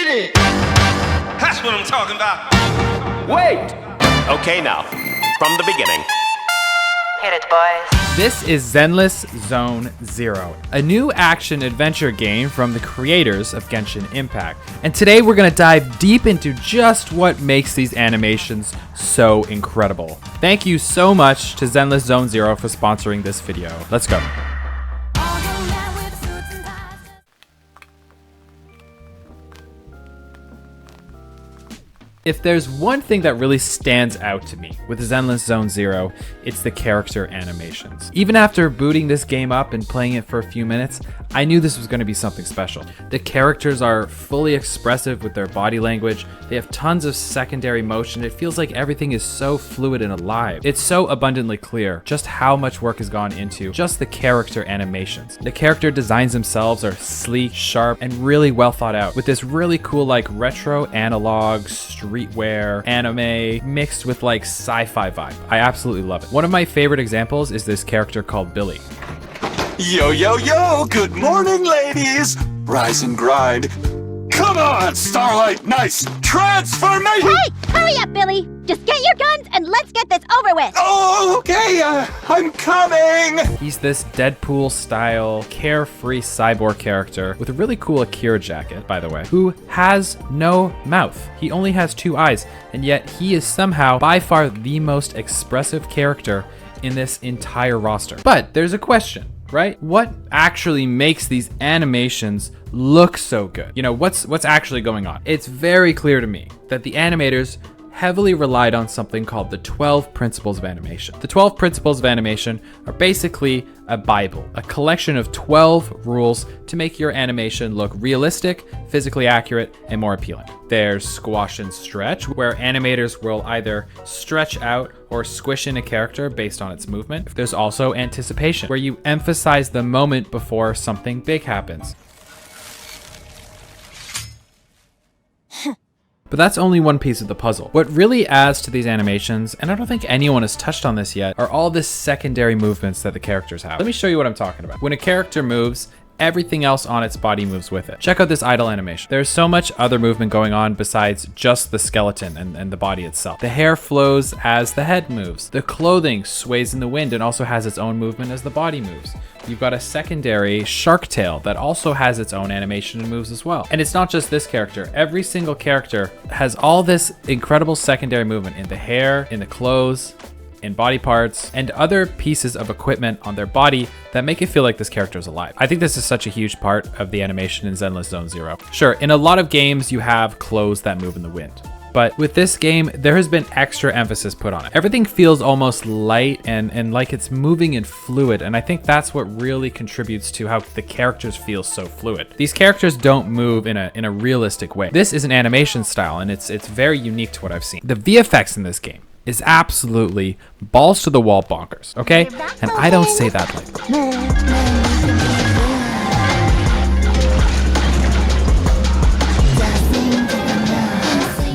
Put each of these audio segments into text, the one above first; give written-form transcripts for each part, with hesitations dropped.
it. That's what I'm talking about. Wait. Okay, now, from the beginning. Hit it, boys. This is Zenless Zone Zero, a new action-adventure game from the creators of Genshin Impact. And today we're going to dive deep into just what makes these animations so incredible. Thank you so much to Zenless Zone Zero for sponsoring this video. Let's go. If there's one thing that really stands out to me with Zenless Zone Zero, it's the character animations. Even after booting this game up and playing it for a few minutes, I knew this was going to be something special. The characters are fully expressive with their body language. They have tons of secondary motion. It feels like everything is so fluid and alive. It's so abundantly clear just how much work has gone into just the character animations. The character designs themselves are sleek, sharp, and really well thought out, with this really cool like retro analog streetwear anime mixed with like sci-fi vibe. I absolutely love it. One of my favorite examples is this character called Billy. Yo, yo, yo! Good morning, ladies! Rise and grind. Come on, Starlight! Nice transformation! Hey! Hurry up, Billy! Just get your guns and let's get this over with! Oh, okay, I'm coming! He's this Deadpool-style, carefree cyborg character with a really cool Akira jacket, by the way, who has no mouth. He only has 2 eyes, and yet he is somehow by far the most expressive character in this entire roster. But there's a question, right? What actually makes these animations look so good? You know, what's actually going on? It's very clear to me that the animators heavily relied on something called the 12 Principles of Animation. The 12 Principles of Animation are basically a Bible, a collection of 12 rules to make your animation look realistic, physically accurate, and more appealing. There's squash and stretch, where animators will either stretch out or squish in a character based on its movement. There's also anticipation, where you emphasize the moment before something big happens. But that's only one piece of the puzzle. What really adds to these animations, and I don't think anyone has touched on this yet, are all the secondary movements that the characters have. Let me show you what I'm talking about. When a character moves, everything else on its body moves with it. Check out this idle animation. There's so much other movement going on besides just the skeleton and the body itself. The hair flows as the head moves. The clothing sways in the wind and also has its own movement as the body moves. You've got a secondary shark tail that also has its own animation and moves as well. And it's not just this character. Every single character has all this incredible secondary movement in the hair, in the clothes, in body parts, and other pieces of equipment on their body that make it feel like this character is alive. I think this is such a huge part of the animation in Zenless Zone Zero. Sure, in a lot of games you have clothes that move in the wind, but with this game, there has been extra emphasis put on it. Everything feels almost light and like it's moving and fluid, and I think that's what really contributes to how the characters feel so fluid. These characters don't move in a realistic way. This is an animation style, and it's very unique to what I've seen. The VFX in this game is absolutely balls to the wall bonkers, okay? And I don't say that lightly.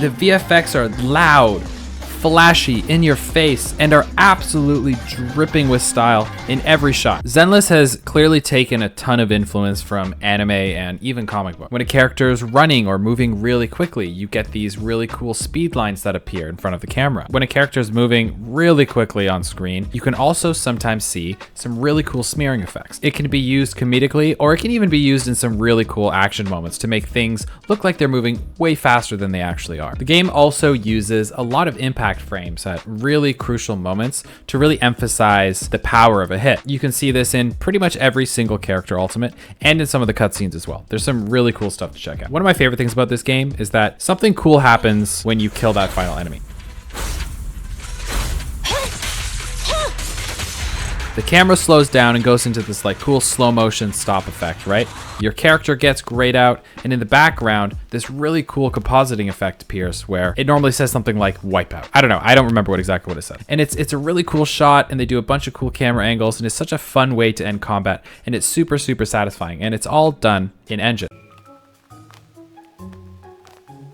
The VFX are loud, flashy, in your face, and are absolutely dripping with style in every shot. Zenless has clearly taken a ton of influence from anime and even comic book. When a character is running or moving really quickly, you get these really cool speed lines that appear in front of the camera. When a character is moving really quickly on screen, you can also sometimes see some really cool smearing effects. It can be used comedically, or it can even be used in some really cool action moments to make things look like they're moving way faster than they actually are. The game also uses a lot of impact frames at really crucial moments to really emphasize the power of a hit. You can see this in pretty much every single character ultimate and in some of the cutscenes as well. There's some really cool stuff to check out. One of my favorite things about this game is that something cool happens when you kill that final enemy. The camera slows down and goes into this like cool slow motion stop effect, right? Your character gets grayed out, and in the background, this really cool compositing effect appears where it normally says something like wipeout. I don't know, I don't remember exactly what it said. And it's a really cool shot, and they do a bunch of cool camera angles, and it's such a fun way to end combat, and it's super, super satisfying, and it's all done in engine.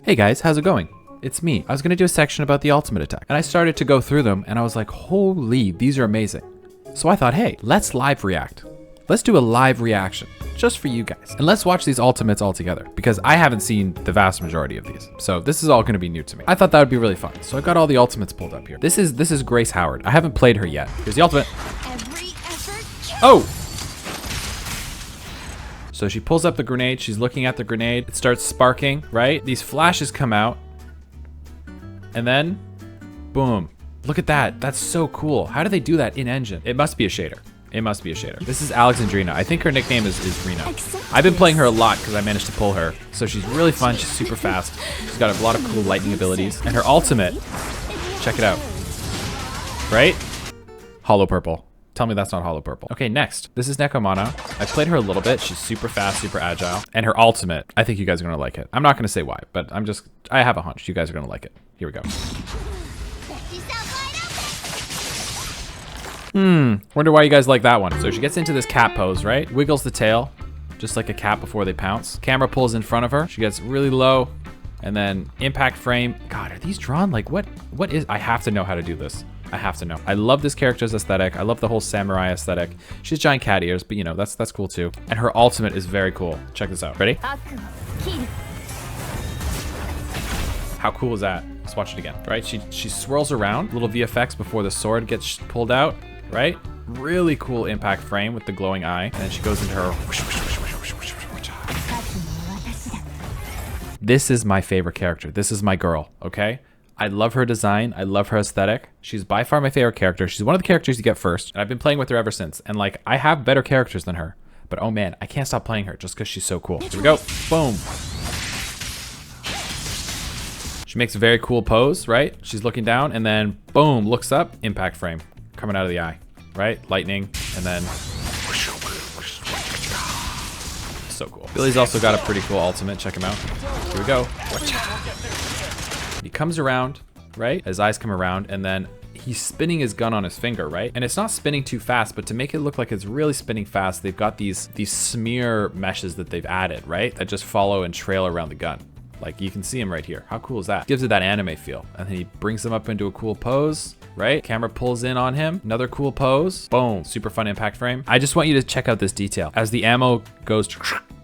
Hey guys, how's it going? It's me. I was gonna do a section about the ultimate attack, and I started to go through them, and I was like, holy, these are amazing. So I thought, hey, let's live react. let's do a live reaction just for you guys. And let's watch these ultimates all together because I haven't seen the vast majority of these. So this is all gonna be new to me. I thought that would be really fun. So I've got all the ultimates pulled up here. This is Grace Howard. I haven't played her yet. Here's the ultimate. Every effort. Oh! So she pulls up the grenade. She's looking at the grenade. It starts sparking, right? These flashes come out. And then, boom. Look at that. That's so cool. How do they do that in engine? It must be a shader. It must be a shader. This is Alexandrina. I think her nickname is Reno. I've been playing her a lot because I managed to pull her. So she's really fun. She's super fast. She's got a lot of cool lightning abilities. And her ultimate, check it out. Right? Hollow purple. Tell me that's not hollow purple. Okay, next. This is Nekomana. I played her a little bit. She's super fast, super agile. And her ultimate, I think you guys are gonna like it. I'm not gonna say why, but I have a hunch. You guys are gonna like it. Here we go. Wonder why you guys like that one. So she gets into this cat pose, right? Wiggles the tail, just like a cat before they pounce. Camera pulls in front of her. She gets really low, and then impact frame. God, are these drawn? Like what is, I have to know how to do this. I have to know. I love this character's aesthetic. I love the whole samurai aesthetic. She has giant cat ears, but you know, that's cool too. And her ultimate is very cool. Check this out. Ready? How cool is that? Let's watch it again, right? She swirls around, little VFX before the sword gets pulled out, right? Really cool impact frame with the glowing eye. And then she goes into her. This is my favorite character. This is my girl, okay? I love her design. I love her aesthetic. She's by far my favorite character. She's one of the characters you get first. And I've been playing with her ever since. And like, I have better characters than her. But oh man, I can't stop playing her just because she's so cool. Here we go. Boom. She makes a very cool pose, right? She's looking down and then boom, looks up, impact frame coming out of the eye, right? Lightning, and then so cool. Billy's also got a pretty cool ultimate. Check him out. Here we go. He comes around, right? His eyes come around, and then he's spinning his gun on his finger, right? And it's not spinning too fast, but to make it look like it's really spinning fast, they've got these smear meshes that they've added, right? That just follow and trail around the gun. Like you can see him right here. How cool is that? Gives it that anime feel. And then he brings him up into a cool pose, right? Camera pulls in on him. Another cool pose. Boom. Super fun impact frame. I just want you to check out this detail. As the ammo goes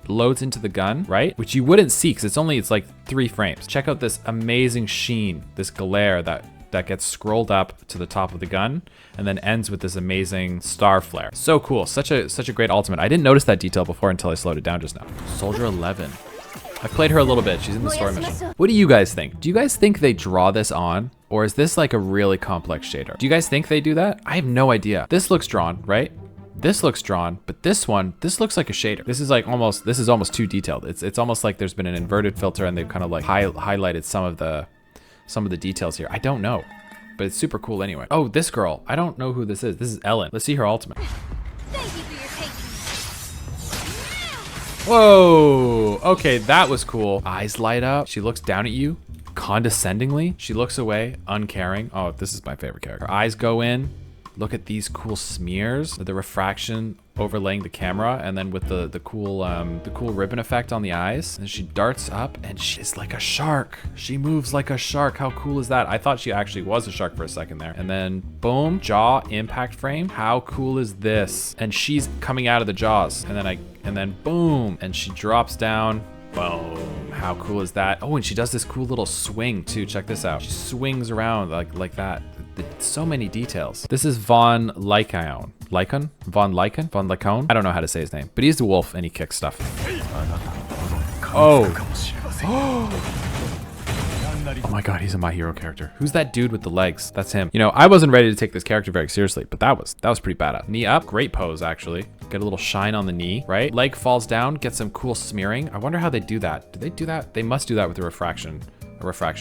loads into the gun, right? Which you wouldn't see because it's like 3 frames. Check out this amazing sheen, this glare that gets scrolled up to the top of the gun and then ends with this amazing star flare. So cool. Such a great ultimate. I didn't notice that detail before until I slowed it down just now. Soldier 11. I've played her a little bit. She's in the story mission. What do you guys think? Do you guys think they draw this on? Or is this like a really complex shader? Do you guys think they do that? I have no idea. This looks drawn, right? This looks drawn, but this looks like a shader. This is almost too detailed. It's almost like there's been an inverted filter and they've kind of like highlighted some of the details here. I don't know, but it's super cool anyway. Oh, this girl. I don't know who this is. This is Ellen. Let's see her ultimate. Thank you for your patience. Whoa, okay, that was cool. Eyes light up. She looks down at you condescendingly. She looks away, uncaring. Oh, this is my favorite character. Her eyes go in. Look at these cool smears, the refraction overlaying the camera, and then with the cool ribbon effect on the eyes. And she darts up, and she's like a shark. She moves like a shark. How cool is that? I thought she actually was a shark for a second there. And then boom, jaw impact frame. How cool is this? And she's coming out of the jaws, and then boom, and she drops down. Boom. How cool is that? Oh, and she does this cool little swing too. Check this out. She swings around like that. So many details. This is Von Lycon. Von Lycon? I don't know how to say his name, but he's the wolf and he kicks stuff. Oh. Oh my god, he's a My Hero character. Who's that dude with the legs? That's him. You know, I wasn't ready to take this character very seriously, but that was pretty badass. Knee up, great pose actually. Get a little shine on the knee, right? Leg falls down, get some cool smearing. I wonder how they do that. Do they do that? They must do that with the refraction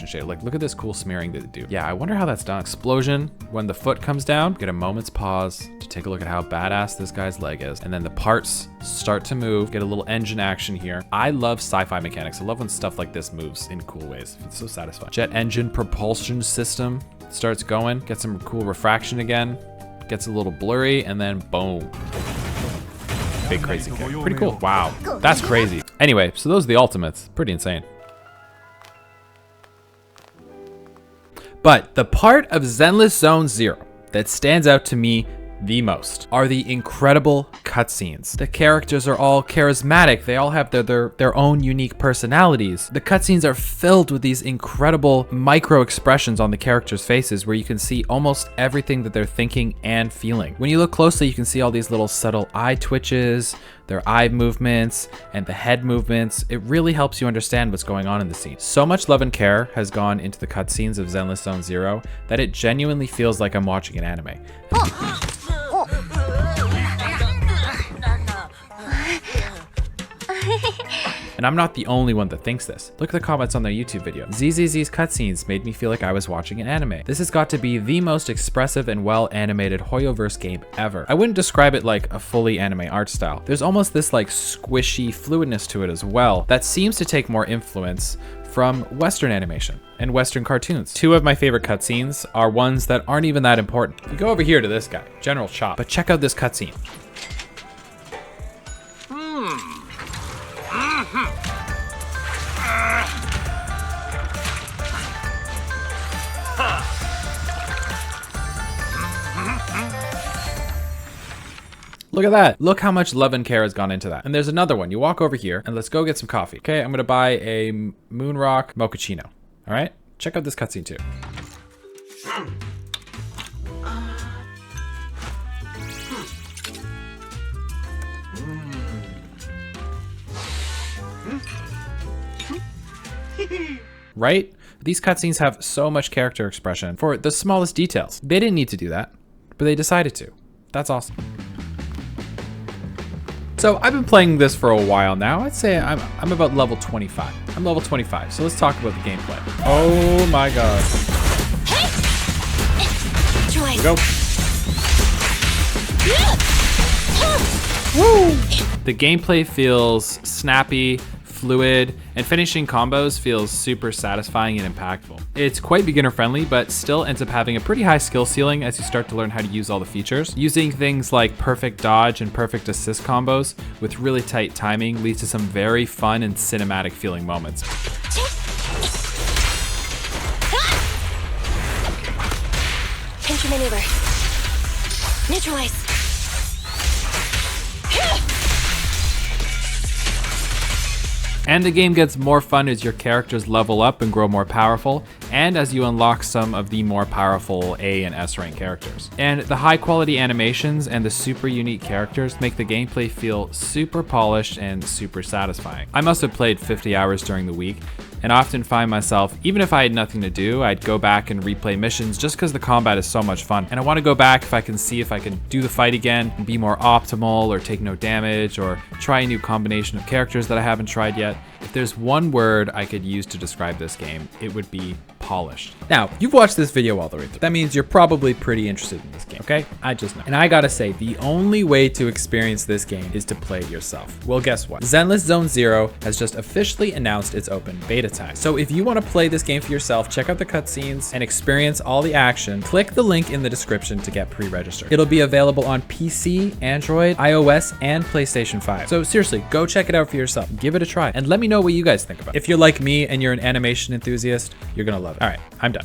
shade. Like, look at this cool smearing that they do. Yeah, I wonder how that's done. Explosion when the foot comes down. Get a moment's pause to take a look at how badass this guy's leg is. And then the parts start to move. Get a little engine action here. I love sci-fi mechanics. I love when stuff like this moves in cool ways. It's so satisfying. Jet engine propulsion system starts going. Get some cool refraction again. Gets a little blurry, and then boom. Big crazy kick. Pretty cool. Wow, that's crazy. Anyway, so those are the ultimates. Pretty insane. But the part of Zenless Zone Zero that stands out to me the most are the incredible cutscenes. The characters are all charismatic. They all have their own unique personalities. The cutscenes are filled with these incredible micro expressions on the characters' faces where you can see almost everything that they're thinking and feeling. When you look closely, you can see all these little subtle eye twitches, their eye movements, and the head movements. It really helps you understand what's going on in the scene. So much love and care has gone into the cutscenes of Zenless Zone Zero that it genuinely feels like I'm watching an anime. And I'm not the only one that thinks this. Look at the comments on their YouTube video. ZZZ's cutscenes made me feel like I was watching an anime. This has got to be the most expressive and well animated Hoyoverse game ever. I wouldn't describe it like a fully anime art style. There's almost this like squishy fluidness to it as well that seems to take more influence from Western animation and Western cartoons. Two of my favorite cutscenes are ones that aren't even that important. You go over here to this guy, General Chop, but check out this cutscene. Look at that. Look how much love and care has gone into that. And there's another one. You walk over here and let's go get some coffee. Okay, I'm gonna buy a Moonrock Mochaccino. All right, check out this cutscene too. Right? These cutscenes have so much character expression for the smallest details. They didn't need to do that, but they decided to. That's awesome. So I've been playing this for a while now. I'd say I'm about level 25. I'm level 25, so let's talk about the gameplay. Oh my god. Here we go. Woo! The gameplay feels snappy, fluid, and finishing combos feels super satisfying and impactful. It's quite beginner friendly, but still ends up having a pretty high skill ceiling as you start to learn how to use all the features. Using things like perfect dodge and perfect assist combos with really tight timing leads to some very fun and cinematic feeling moments. Pinch maneuver. Neutralize. And the game gets more fun as your characters level up and grow more powerful, and as you unlock some of the more powerful A and S rank characters. And the high quality animations and the super unique characters make the gameplay feel super polished and super satisfying. I must have played 50 hours during the week, and I often find myself, even if I had nothing to do, I'd go back and replay missions just because the combat is so much fun. And I want to go back if I can see if I can do the fight again and be more optimal or take no damage or try a new combination of characters that I haven't tried yet. If there's one word I could use to describe this game, it would be polished. Now, you've watched this video all the way through. That means you're probably pretty interested in this game, okay? I just know. And I gotta say, the only way to experience this game is to play it yourself. Well, guess what? Zenless Zone Zero has just officially announced its open beta time. So if you want to play this game for yourself, check out the cutscenes and experience all the action, click the link in the description to get pre-registered. It'll be available on PC, Android, iOS, and PlayStation 5. So seriously, go check it out for yourself. Give it a try and let me know what you guys think about it. If you're like me and you're an animation enthusiast, you're gonna love it. All right, I'm done.